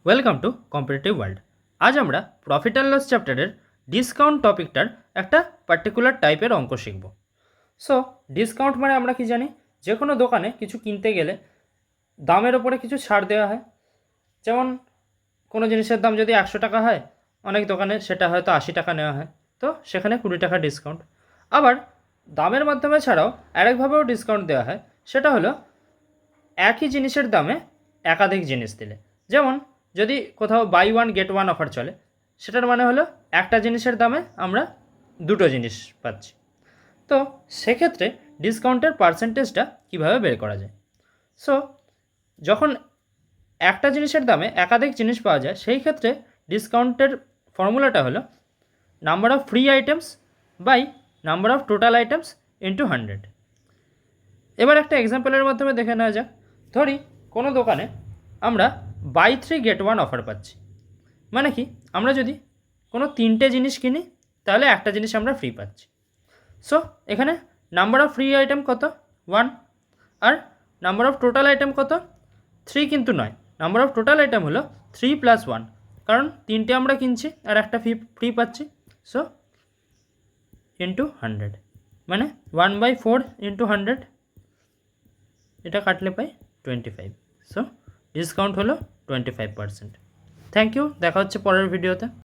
Welcome to competitive world. আজ আমরা profit and loss চ্যাপ্টারের ডিসকাউন্ট টপিকটার একটা পার্টিকুলার টাইপের অঙ্ক শিখব। সো ডিসকাউন্ট মানে আমরা কি জানি, যে কোনো দোকানে কিছু কিনতে গেলে দামের ওপরে কিছু ছাড় দেওয়া হয়। যেমন কোনো জিনিসের দাম যদি 100 টাকা হয়, অনেক দোকানে সেটা হয়তো 80 টাকা নেওয়া হয়, তো সেখানে 20 টাকা ডিসকাউন্ট। আবার দামের মাধ্যমে ছাড়াও আরেকভাবেও ডিসকাউন্ট দেওয়া হয়, সেটা হলো একই জিনিসের দামে একাধিক জিনিস দিলে। যেমন যদি কোথাও buy one get one offer চলে, সেটার মানে হলো একটা জিনিসের দামে আমরা দুটো জিনিস পাচ্ছি। তো সেক্ষেত্রে ডিসকাউন্টের পার্সেন্টেজটা কীভাবে বের করা যায়? সো যখন একটা জিনিসের দামে একাধিক জিনিস পাওয়া যায়, সেই ক্ষেত্রে ডিসকাউন্টের ফর্মুলাটা হলো number of free items by number of total items into 100। এবার একটা এক্সাম্পলের মাধ্যমে দেখে নেওয়া যাক। ধরি কোনো দোকানে আমরা বাই 3 গেট 1 অফার পাচ্ছি। মানে কি, আমরা যদি কোনো 3টে জিনিস কিনি তাহলে একটা জিনিস আমরা ফ্রি পাচ্ছি। সো এখানে নাম্বার অফ ফ্রি আইটেম কত? 1। আর নাম্বার অফ টোটাল আইটেম কত? 3 কিন্তু নয়, নাম্বার অফ টোটাল আইটেম হলো 3 + 1, কারণ 3টে আমরা কিনছি আর একটা ফ্রি পাচ্ছি। সো ইন্টু 100, মানে 1/4 ইন্টু 100, এটা কাটলে পাই 25। সো ডিসকাউন্ট হলো 25%। থ্যাংক ইউ, দেখা হচ্ছে পরের ভিডিওতে।